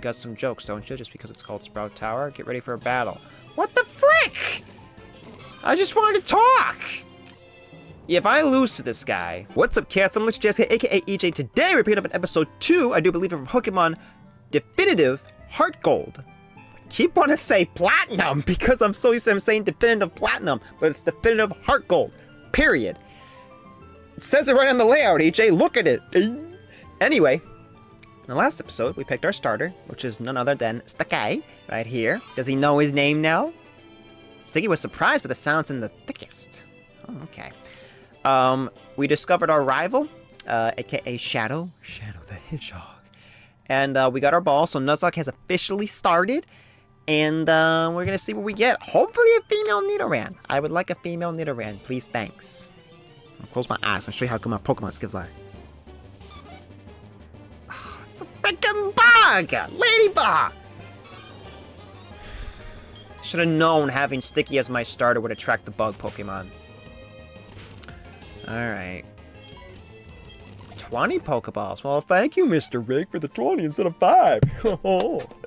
got some jokes, don't you? Just because it's called Sprout Tower. Get ready for a battle. What the frick? I just wanted to talk. If I lose to this guy... What's up, cats? I'm Jessica, aka EJ. Today, we're picking up in episode 2, I do believe, of Pokemon Definitive Heartgold. I keep wanting to say Platinum because I'm so used to saying Definitive Platinum, but it's Definitive Heartgold. Period. It says it right on the layout, EJ. Look at it. Anyway, in the last episode, we picked our starter, which is none other than Sticky, right here. Does he know his name now? Sticky was surprised by the sounds in the thickest. Oh, okay. We discovered our rival, aka Shadow the Hedgehog. And we got our ball, so Nuzlocke has officially started. And we're gonna see what we get. Hopefully a female Nidoran. I would like a female Nidoran, please, thanks. I'll close my eyes and show you how good my Pokemon skills are. Oh, it's a freaking bug! Ladybug! Should have known having Sticky as my starter would attract the bug Pokemon. Alright. 20 Pokeballs. Well, thank you, Mr. Rig, for the 20 instead of 5.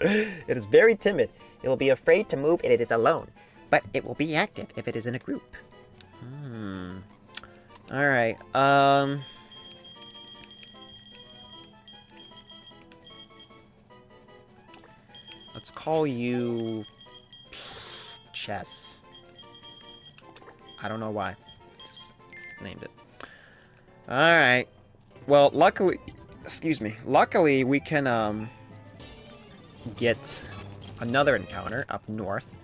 It is very timid. It will be afraid to move if it is alone. But it will be active if it is in a group. Alright, let's call you... Chess. I don't know why. Just named it. Alright. Well, luckily... Excuse me. Luckily, we can, get another encounter up north.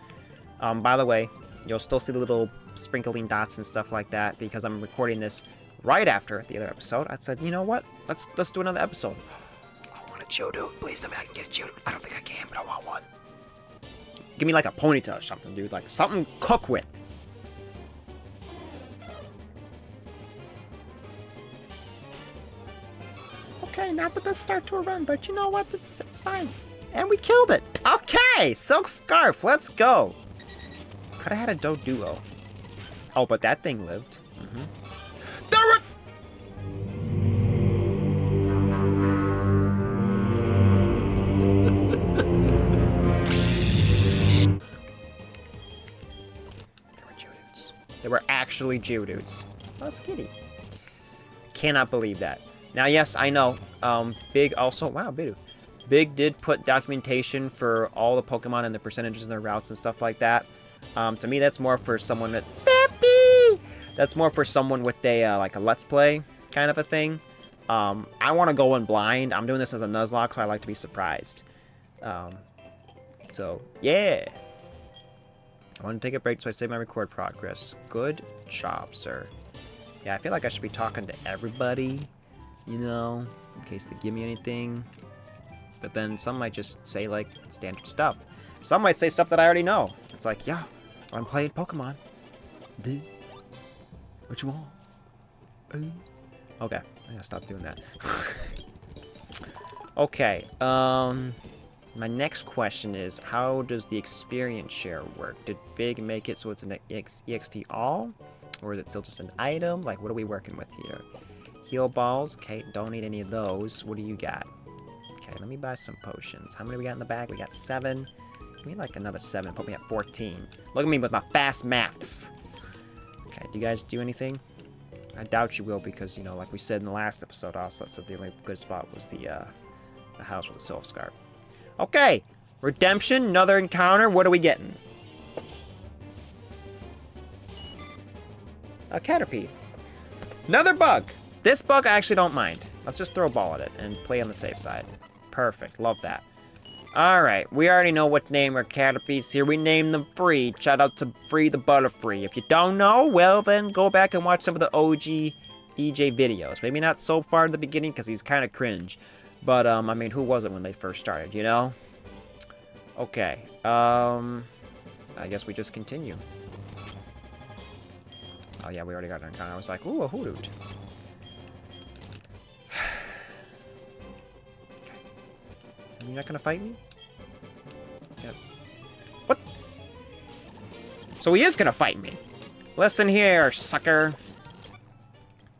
By the way, you'll still see the little sprinkling dots and stuff like that because I'm recording this right after the other episode. I said, you know what? Let's do another episode. I want a Geodude. Please tell me I can get a Geodude. I don't think I can, but I want one. Give me like a Ponyta or something, dude. Like something to cook with. Okay, not the best start to a run, but you know what? It's fine. And we killed it. Okay, Silk Scarf. Let's go. Could have had a Doduo. Oh, but that thing lived. They were actually Geodudes. Oh, Skitty. Cannot believe that. Now, yes, I know. Big also... Wow, Bidoof. Big did put documentation for all the Pokemon and the percentages in their routes and stuff like that. To me, that's more for someone that... That's more for someone with a, like a Let's Play kind of a thing. I want to go in blind. I'm doing this as a Nuzlocke, so I like to be surprised. So, yeah. I want to take a break so I save my record progress. Good job, sir. Yeah, I feel like I should be talking to everybody, you know, in case they give me anything. But then some might just say, like, standard stuff. Some might say stuff that I already know. It's like, yeah, I'm playing Pokemon. Dude, what you want? Okay, I gotta stop doing that. Okay, my next question is, how does the experience share work? Did Big make it so it's an EXP all? Or is it still just an item? Like, what are we working with here? Heal balls. Okay, don't need any of those. What do you got? Okay, let me buy some potions. How many we got in the bag? We got 7. Give me like another 7. Put me at 14. Look at me with my fast maths. Okay, do you guys do anything? I doubt you will because, you know, like we said in the last episode also, so the only good spot was the house with the Silph Scarf. Okay, redemption, another encounter. What are we getting? A Caterpie. Another bug. This bug I actually don't mind. Let's just throw a ball at it and play on the safe side. Perfect, love that. Alright, we already know what name our Caterpies here. We named them Free. Shout out to Free the Butterfree. If you don't know, well then go back and watch some of the OG EJ videos. Maybe not so far in the beginning because he's kind of cringe. But, I mean, who was it when they first started, you know? Okay, I guess we just continue. Oh, yeah, we already got an encounter. I was like, ooh, a Hoothoot. Okay. You're not gonna fight me? Yep. What? So he is gonna fight me. Listen here, sucker.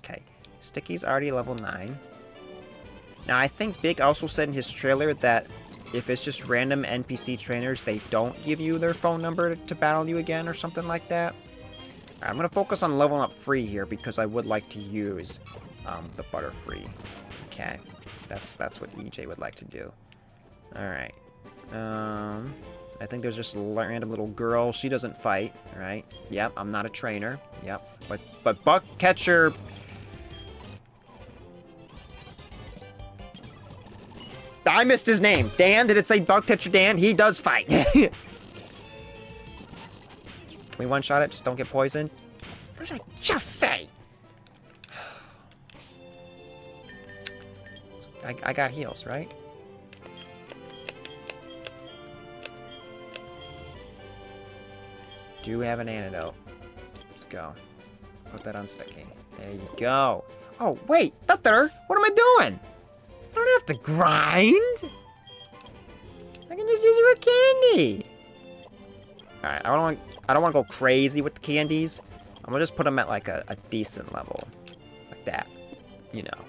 Okay, Sticky's already level 9. Now, I think Big also said in his trailer that if it's just random NPC trainers, they don't give you their phone number to battle you again or something like that. Right, I'm going to focus on leveling up free here because I would like to use the Butterfree. Okay, that's what EJ would like to do. Alright. I think there's just a random little girl. She doesn't fight, right? Yep, I'm not a trainer. Yep, but Buck Catcher... I missed his name. Dan? Did it say Buck Catcher Dan? He does fight. Can we one-shot it? Just don't get poisoned? What did I just say? I got heals, right? Do have an antidote. Let's go. Put that on sticky. There you go. Oh, wait! Thunder! What am I doing? I don't have to grind! I can just use it for candy! Alright, I don't want to go crazy with the candies. I'm gonna just put them at like a decent level. Like that. You know.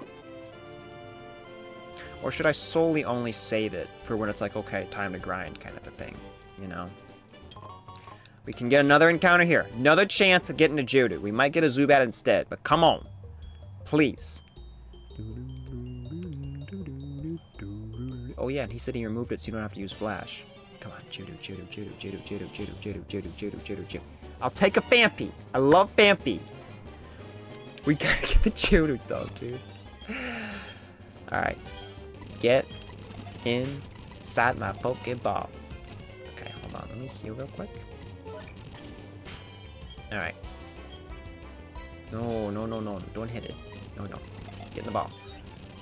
Or should I solely only save it for when it's like, okay, time to grind kind of a thing, you know? We can get another encounter here. Another chance of getting a Geodude. We might get a Zubat instead, but come on. Please. Oh yeah, and he said he removed it so you don't have to use Flash. Come on, Geodude, Geodude, Geodude, Geodude, Geodude, Geodude, Geodude, Geodude, Geodude, Geodude, Geodude. I'll take a Phanpy. I love Phanpy. We gotta get the Geodude though, dude. Alright. Get inside my Pokeball. Okay, hold on. Let me heal real quick. Alright. No, no, no, no. Don't hit it. No, no. Get in the ball.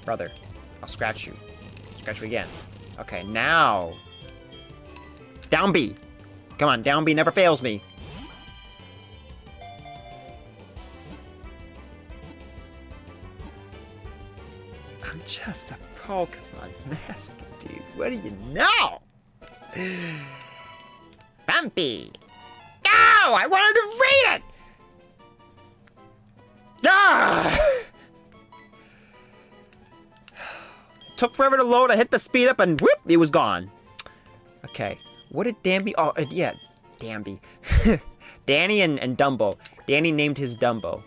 Brother, I'll scratch you. Scratch you again. Okay, now. Down B. Come on, down B never fails me. I'm just a Pokemon master, dude. What do you know? Bumpy. No! I wanted to read it! Ah! It took forever to load. I hit the speed up and whoop, it was gone. Okay. What did Danby... Oh, yeah. Danby. Danny and Dumbo. Danny named his Dumbo.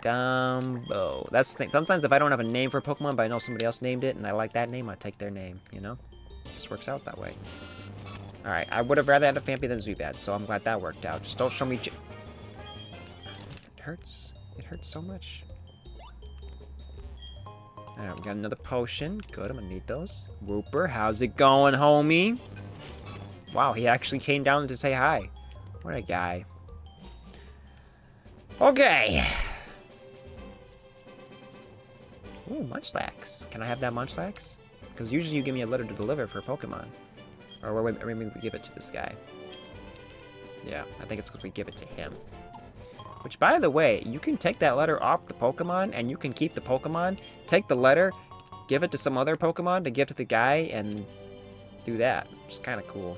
Dumbo. That's the thing. Sometimes if I don't have a name for a Pokemon, but I know somebody else named it, and I like that name, I take their name, you know? It just works out that way. Alright, I would have rather had a Phanpy than Zubat, so I'm glad that worked out. Just don't show me... It hurts. It hurts so much. Alright, we got another potion. Good, I'm gonna need those. Whooper, how's it going, homie? Wow, he actually came down to say hi. What a guy. Okay. Ooh, Munchlax. Can I have that Munchlax? Because usually you give me a letter to deliver for a Pokemon. Or maybe we give it to this guy. Yeah, I think it's because we give it to him. Which, by the way, you can take that letter off the Pokemon, and you can keep the Pokemon, take the letter, give it to some other Pokemon to give to the guy, and do that. Which is kind of cool.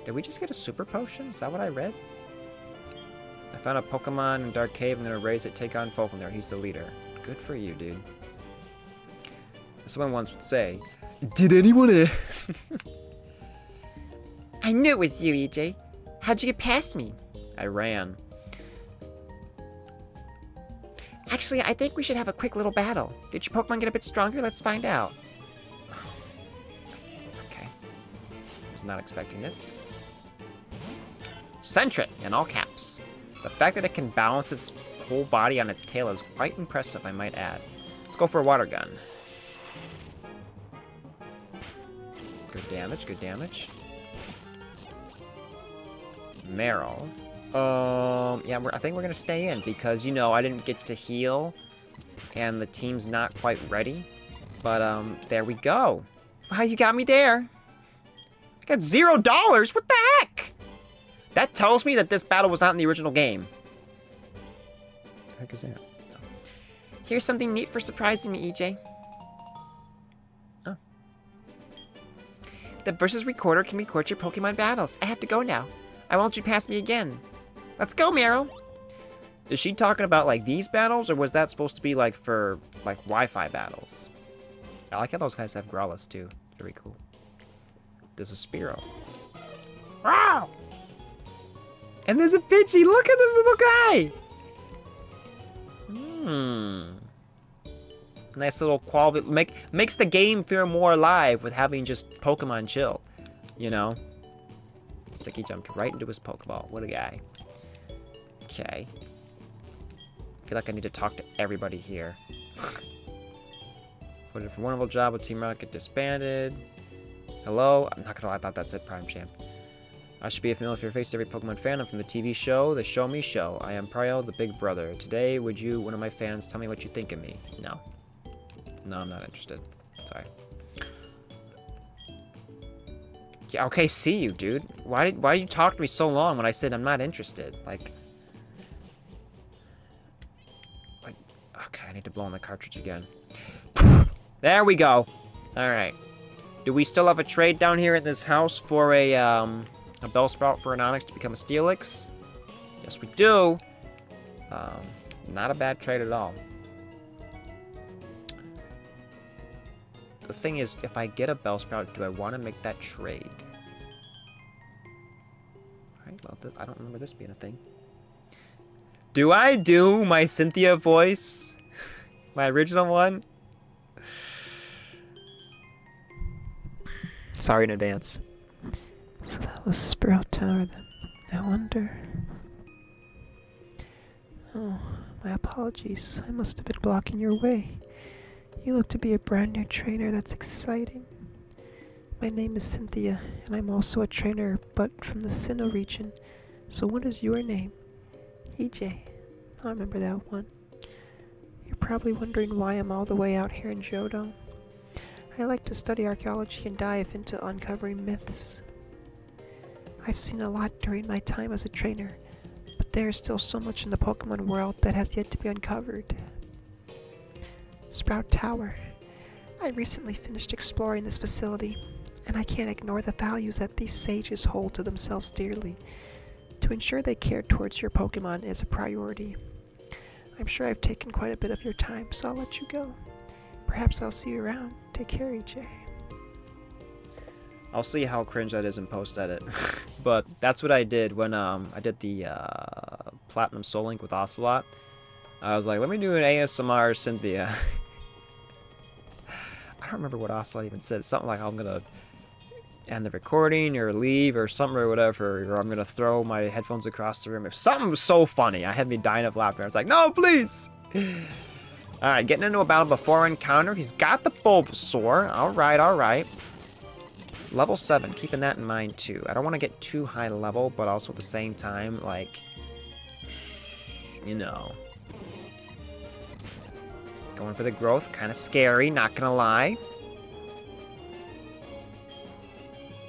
Did we just get a Super Potion? Is that what I read? I found a Pokemon in Dark Cave, I'm gonna raise it, take on Falconer. He's the leader. Good for you, dude. Someone once would say, did anyone ask? I knew it was you, EJ. How'd you get past me? I ran. Actually, I think we should have a quick little battle. Did your Pokemon get a bit stronger? Let's find out. Okay. Was not expecting this. Sentret, in all caps. The fact that it can balance its whole body on its tail is quite impressive, I might add. Let's go for a water gun. Good damage, good damage. Meryl. Yeah, I think we're gonna stay in because, you know, I didn't get to heal and the team's not quite ready. But, there we go. Wow, you got me there. I got $0. What the heck? That tells me that this battle was not in the original game. What the heck is that? Oh. Here's something neat for surprising me, EJ. Oh. The versus recorder can record your Pokemon battles. I have to go now. I won't let you pass me again. Let's go, Meryl. Is she talking about, like, these battles, or was that supposed to be, like, for, like, Wi-Fi battles? I like how those guys have Growlithe too. Very cool. There's a Spearow. Wow! And there's a Pidgey. Look at this little guy. Nice little quality. Makes the game feel more alive with having just Pokemon chill. You know? Sticky jumped right into his Pokeball. What a guy. Okay. I feel like I need to talk to everybody here. Put in for a wonderful job with Team Rocket disbanded. Hello? I'm not gonna lie, I thought that said Prime Champ. I should be a familiar face to every Pokemon fan. I'm from the TV show, the Show Me Show. I am Pryo, the Big Brother. Today, would you, one of my fans, tell me what you think of me? No. No, I'm not interested. Sorry. Yeah, okay, see you, dude. Why did you talk to me so long when I said I'm not interested? Like, okay, I need to blow on the cartridge again. There we go. All right. Do we still have a trade down here in this house for a Bellsprout for an Onix to become a Steelix? Yes, we do. Not a bad trade at all. The thing is, if I get a Bellsprout, do I want to make that trade? Alright, well, I don't remember this being a thing. Do I do my Cynthia voice? My original one? Sorry in advance. So that was Sprout Tower then. I wonder... Oh, my apologies. I must have been blocking your way. You look to be a brand new trainer. That's exciting. My name is Cynthia, and I'm also a trainer, but from the Sinnoh region. So what is your name? EJ. I remember that one. You're probably wondering why I'm all the way out here in Johto. I like to study archaeology and dive into uncovering myths. I've seen a lot during my time as a trainer, but there is still so much in the Pokemon world that has yet to be uncovered. Sprout Tower. I recently finished exploring this facility, and I can't ignore the values that these sages hold to themselves dearly. To ensure they care towards your Pokemon is a priority. I'm sure I've taken quite a bit of your time, so I'll let you go. Perhaps I'll see you around. Take care, EJ. I'll see how cringe that is in post-edit. But that's what I did when I did the Platinum Soul Link with Ocelot. I was like, let me do an ASMR Cynthia. I don't remember what Ocelot even said. Something like, I'm gonna end the recording or leave or something or whatever, or I'm gonna throw my headphones across the room. If something was so funny, I had me dying of laughter. I was like, no, please. Alright, getting into a battle before encounter. He's got the Bulbasaur. Alright, alright. Level 7, keeping that in mind too. I don't want to get too high level, but also at the same time, like, you know. Going for the growth, kind of scary, not gonna lie.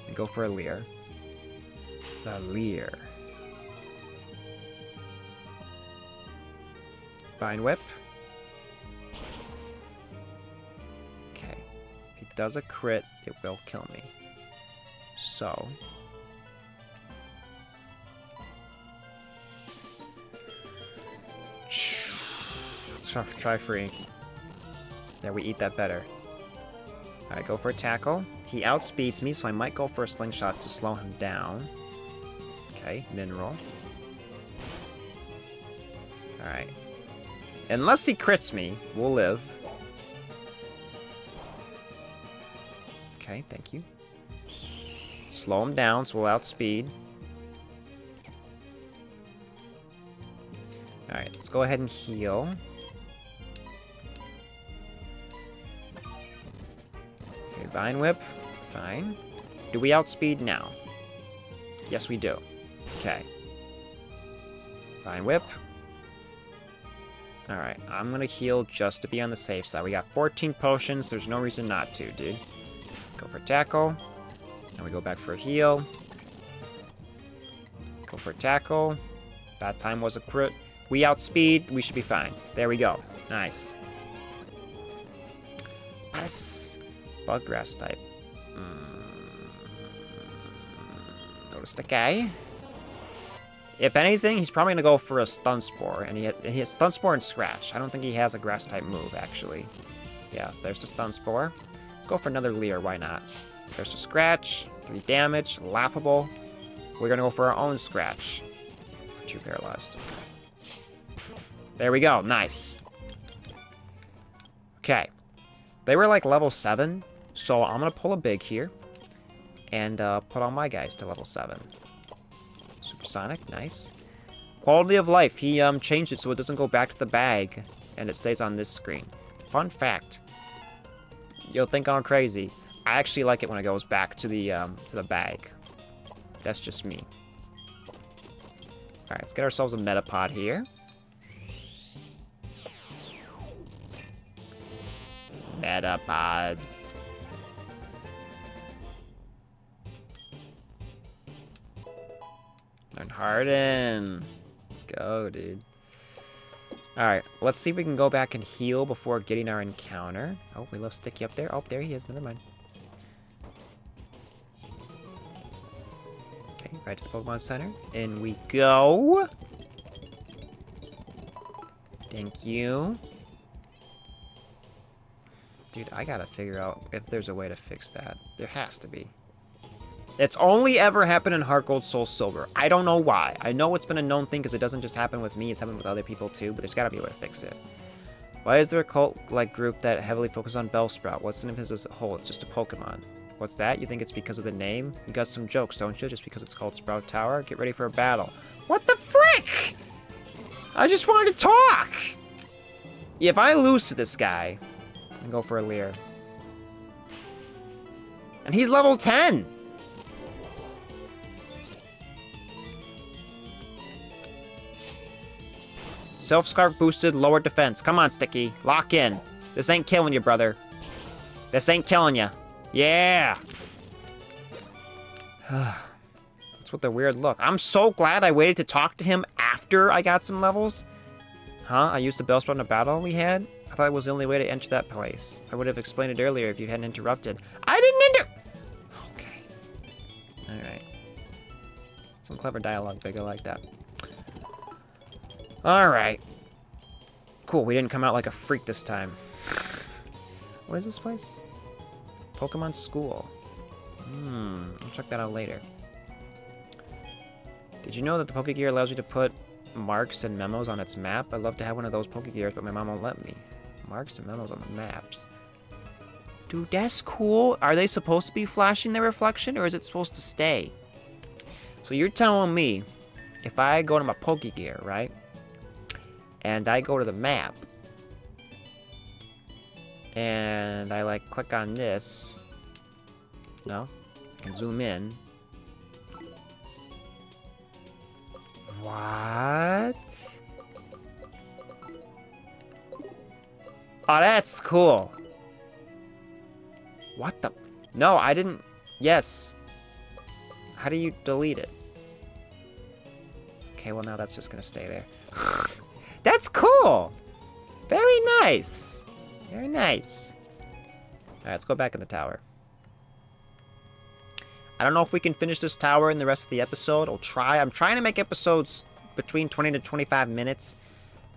And go for a Leer. The Leer. Vine Whip. Okay. If he does a crit, it will kill me. So. Let's try free. Yeah, we eat that better. Alright, go for a tackle. He outspeeds me, so I might go for a slingshot to slow him down. Okay, mineral. Alright. Unless he crits me, we'll live. Okay, thank you. Slow him down, so we'll outspeed. Alright, let's go ahead and heal. Okay, Vine Whip. Fine. Do we outspeed now? Yes, we do. Okay. Vine Whip. Alright, I'm gonna heal just to be on the safe side. We got 14 potions. There's no reason not to, dude. Go for tackle. And we go back for a heal. Go for a tackle. That time was a crit. We outspeed. We should be fine. There we go. Nice. Paras. Bug grass type. Notice the guy. If anything, he's probably going to go for a Stun Spore. And he has Stun Spore and Scratch. I don't think he has a grass type move, actually. Yeah, there's the Stun Spore. Let's go for another Leer, why not? There's a Scratch, 3 damage, laughable. We're gonna go for our own Scratch. 2 paralyzed. There we go, nice. Okay. They were like level 7, so I'm gonna pull a big here. And put all my guys to level 7. Supersonic, nice. Quality of life, he changed it so it doesn't go back to the bag. And it stays on this screen. Fun fact. You'll think I'm crazy. I actually like it when it goes back to the bag. That's just me. Alright, let's get ourselves a Metapod here. Metapod. Learn Harden. Let's go, dude. Alright, let's see if we can go back and heal before getting our encounter. Oh, we left Sticky up there. Oh, there he is. Never mind. Okay, right to the Pokemon Center. In we go. Thank you. Dude, I gotta figure out if there's a way to fix that. There has to be. It's only ever happened in Heartgold, Soul Silver. I don't know why. I know it's been a known thing because it doesn't just happen with me, it's happened with other people too, but there's gotta be a way to fix it. Why is there a cult-like group that heavily focuses on Bellsprout? What's the name of his as a whole? It's just a Pokemon. What's that? You think it's because of the name? You got some jokes, don't you? Just because it's called Sprout Tower? Get ready for a battle. What the frick? I just wanted to talk! Yeah, if I lose to this guy, I'm gonna go for a Leer. And he's level 10! Self-Scarf boosted, lower defense. Come on, Sticky. Lock in. This ain't killing you, brother. This ain't killing you. Yeah! What's with the weird look? I'm so glad I waited to talk to him after I got some levels. Huh? I used the Bellsprout in a battle we had? I thought it was the only way to enter that place. I would have explained it earlier if you hadn't interrupted. I didn't Okay. Alright. Some clever dialogue, Big. I like that. Alright. Cool, we didn't come out like a freak this time. What is this place? Pokemon School. I'll check that out later. Did you know that the Pokegear allows you to put marks and memos on its map? I'd love to have one of those Pokegears, but my mom won't let me. Marks and memos on the maps. Dude, that's cool. Are they supposed to be flashing their reflection, or is it supposed to stay? So you're telling me, if I go to my Pokegear, right? And I go to the map. And I, like, click on this. No? I can zoom in. What? Oh, that's cool. What the? No, I didn't. Yes. How do you delete it? Okay, well, now that's just gonna stay there. That's cool! Very nice. Very nice. Alright, let's go back in the tower. I don't know if we can finish this tower in the rest of the episode. I'll try. I'm trying to make episodes between 20 to 25 minutes.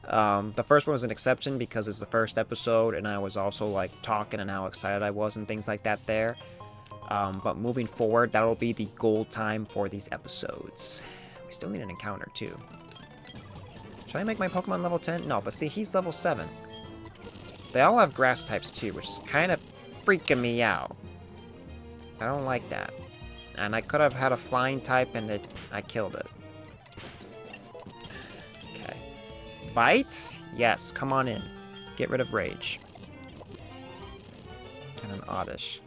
The first one was an exception because it's the first episode, and I was also, like, talking and how excited I was and things like that there. But moving forward, that'll be the goal time for these episodes. We still need an encounter, too. Should I make my Pokemon level 10? No, but see, he's level 7. They all have grass types, too, which is kind of freaking me out. I don't like that. And I could have had a flying type, and I killed it. Okay. Bite? Yes, come on in. Get rid of Rage. And an Oddish.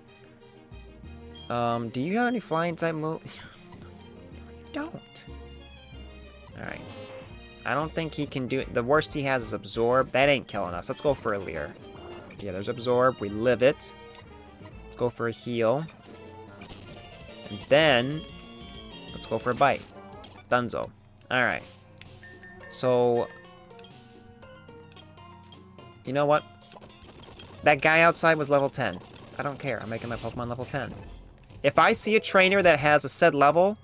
Do you have any flying type moves? You don't. Alright. I don't think he can do it. The worst he has is Absorb. That ain't killing us. Let's go for a Leer. Yeah, there's Absorb. We live it. Let's go for a Heal. And then, let's go for a Bite. Dunzo. Alright. So, you know what? That guy outside was level 10. I don't care. I'm making my Pokemon level 10. If I see a trainer that has a said level,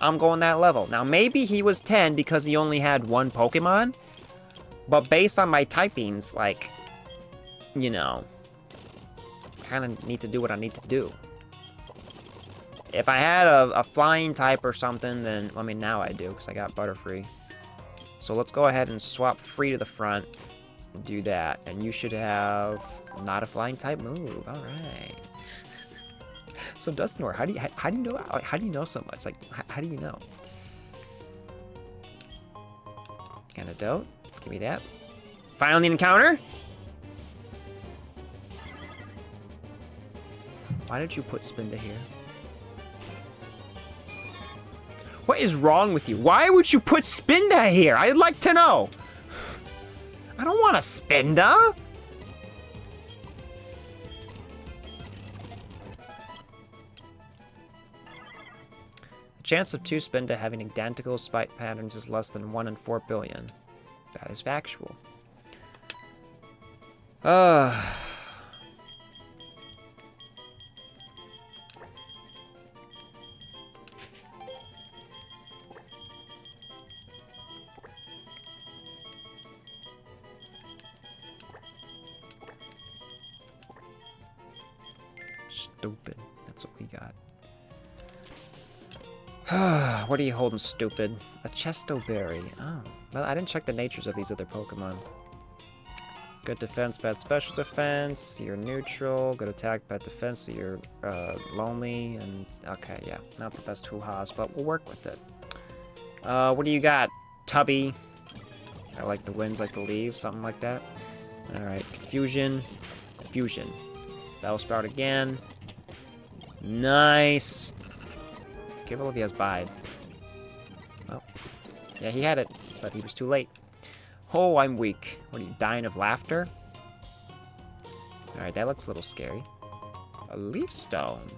I'm going that level. Now, maybe he was 10 because he only had one Pokemon, but based on my typings, like, you know, kind of need to do what I need to do. If I had a flying type or something, then, I mean, now I do, because I got Butterfree. So let's go ahead and swap Free to the front and do that. And you should have not a flying type move. All right. So Dusknoir, how do you know? How do you know so much? Like, how do you know? Antidote. Give me that. Final encounter. Why did you put Spinda here? What is wrong with you? Why would you put Spinda here? I'd like to know. I don't want a Spinda. The chance of 2 Spinda having identical spike patterns is less than 1 in 4 billion. That is factual. Stupid. That's what we got. What are you holding, stupid? A Chesto Berry. Oh. Well, I didn't check the natures of these other Pokemon. Good defense, bad special defense. You're neutral. Good attack, bad defense. So you're lonely. And okay, yeah. Not the best hoo-has, but we'll work with it. What do you got? Tubby. I like the winds, like the leaves. Something like that. Alright. Confusion. Confusion. Bellsprout again. Nice. Careful if he has Bide. Well, yeah, he had it, but he was too late. Oh, I'm weak. What are you, dying of laughter? Alright, that looks a little scary. A Leaf Stone.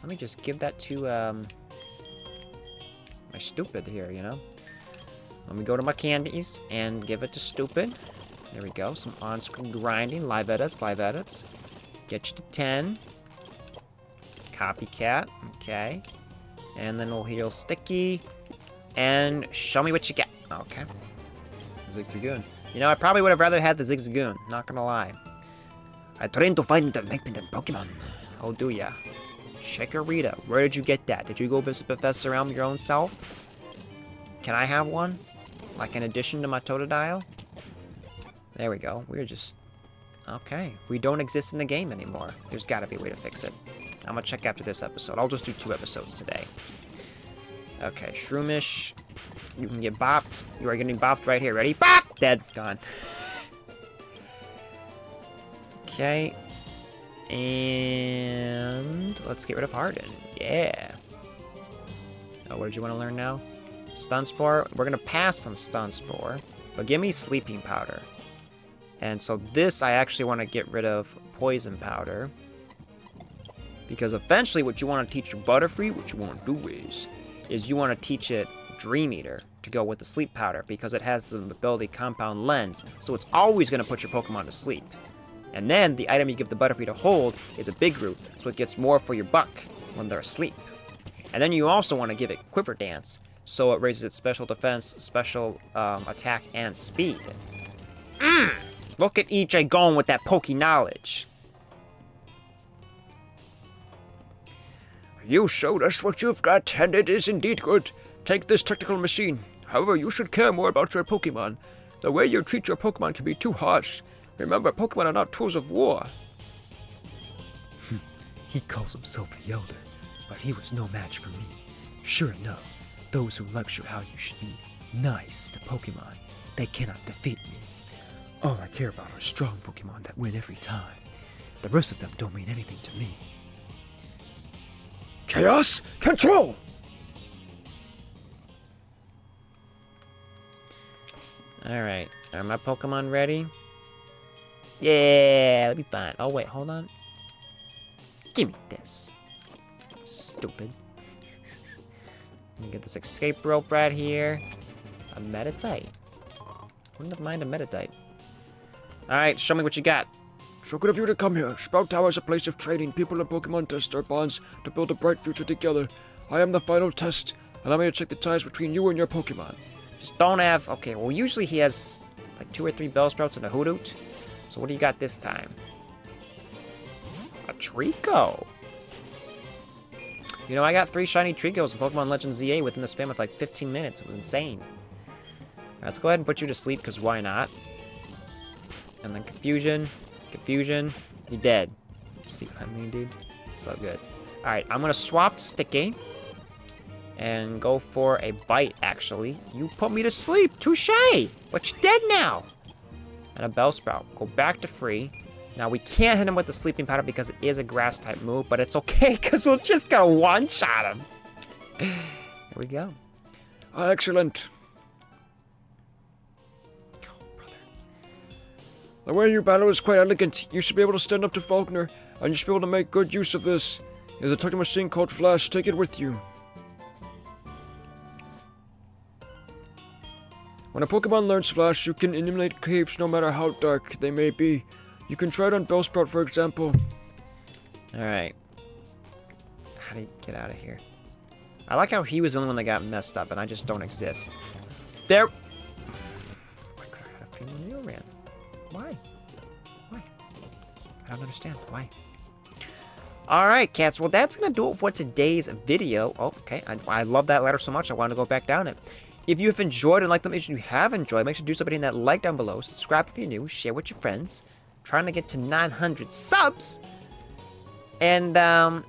Let me just give that to, my Stupid here, you know? Let me go to my candies and give it to Stupid. There we go. Some on-screen grinding. Live edits, live edits. Get you to 10. Copycat. Okay. And then we'll heal Sticky. And show me what you get. Okay. Zigzagoon. You know, I probably would have rather had the Zigzagoon. Not gonna lie. I trained to find the Link-Pendant Pokemon. Oh, do ya? Chikorita. Where did you get that? Did you go visit Professor Elm your own self? Can I have one? Like an addition to my Totodile? There we go. We're just... Okay. We don't exist in the game anymore. There's gotta be a way to fix it. I'm gonna check after this episode. I'll just do 2 episodes today. Okay, Shroomish. You can get bopped. You are getting bopped right here. Ready? Bop! Dead. Gone. Okay. And... let's get rid of Harden. Yeah. Oh, what did you want to learn now? Stun Spore. We're gonna pass on Stun Spore. But give me Sleeping Powder. And so this, I actually want to get rid of Poison Powder. Because eventually what you want to teach your Butterfree, what you want to do is you want to teach it Dream Eater to go with the Sleep Powder, because it has the ability Compound Lens, so it's always going to put your Pokemon to sleep. And then the item you give the Butterfree to hold is a Big Root, so it gets more for your buck when they're asleep. And then you also want to give it Quiver Dance, so it raises its special defense, special attack, and speed. Look at EJ going with that Poke knowledge. You showed us what you've got, and it is indeed good. Take this technical machine. However, you should care more about your Pokemon. The way you treat your Pokemon can be too harsh. Remember, Pokemon are not tools of war. He calls himself the Elder, but he was no match for me. Sure enough, those who lecture how you should be nice to Pokemon, they cannot defeat me. All I care about are strong Pokemon that win every time. The rest of them don't mean anything to me. Chaos Control! Alright. Are my Pokemon ready? Yeah, that'll be fine. Oh, wait, hold on. Give me this. Stupid. Let me get this escape rope right here. A Meditite. Wouldn't have minded a Meditite. Alright, show me what you got. So good of you to come here. Sprout Tower is a place of training. People and Pokemon test their bonds to build a bright future together. I am the final test. Allow me to check the ties between you and your Pokemon. Just don't have... Okay, well, usually he has like 2 or 3 Bellsprouts and a Hoothoot. So what do you got this time? A Trico. You know, I got 3 shiny Tricos in Pokemon Legends ZA within the span of like 15 minutes. It was insane. Let's go ahead and put you to sleep, because why not? And then Confusion. Confusion. You're dead. See what I mean, dude? It's so good. Alright, I'm going to swap Sticky. And go for a bite, actually. You put me to sleep. Touche! But you're dead now. And a Bellsprout. Go back to free. Now, we can't hit him with the sleeping powder because it is a grass-type move, but it's okay because we'll just go one-shot him. Here we go. Excellent. Oh, brother. The way you battle is quite elegant. You should be able to stand up to Faulkner, and you should be able to make good use of this. There's a tactical machine called Flash. Take it with you. When a Pokemon learns Flash, you can illuminate caves no matter how dark they may be. You can try it on Bellsprout, for example. Alright. How do you get out of here? I like how he was the only one that got messed up, and I just don't exist. There... I could have had a feeling you ran. Why? Why? I don't understand. Why? Alright, cats. Well, that's going to do it for today's video. Oh, okay. I love that ladder so much, I wanted to go back down it. If you have enjoyed and liked the video you have enjoyed, make sure to do so by hitting that like down below. Subscribe if you're new. Share with your friends. Trying to get to 900 subs. And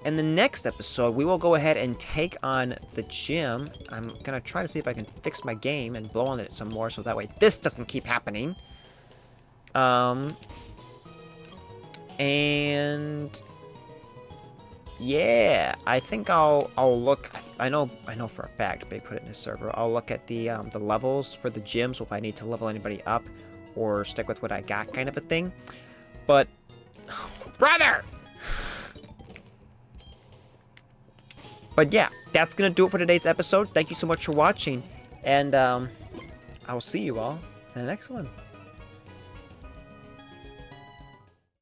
in the next episode, we will go ahead and take on the gym. I'm going to try to see if I can fix my game and blow on it some more so that way this doesn't keep happening. And yeah, I think I'll look. I know for a fact they put it in a server. I'll look at the levels for the gyms, if I need to level anybody up or stick with what I got, kind of a thing. But brother. But yeah, that's gonna do it for today's episode. Thank you so much for watching, and I will see you all in the next one.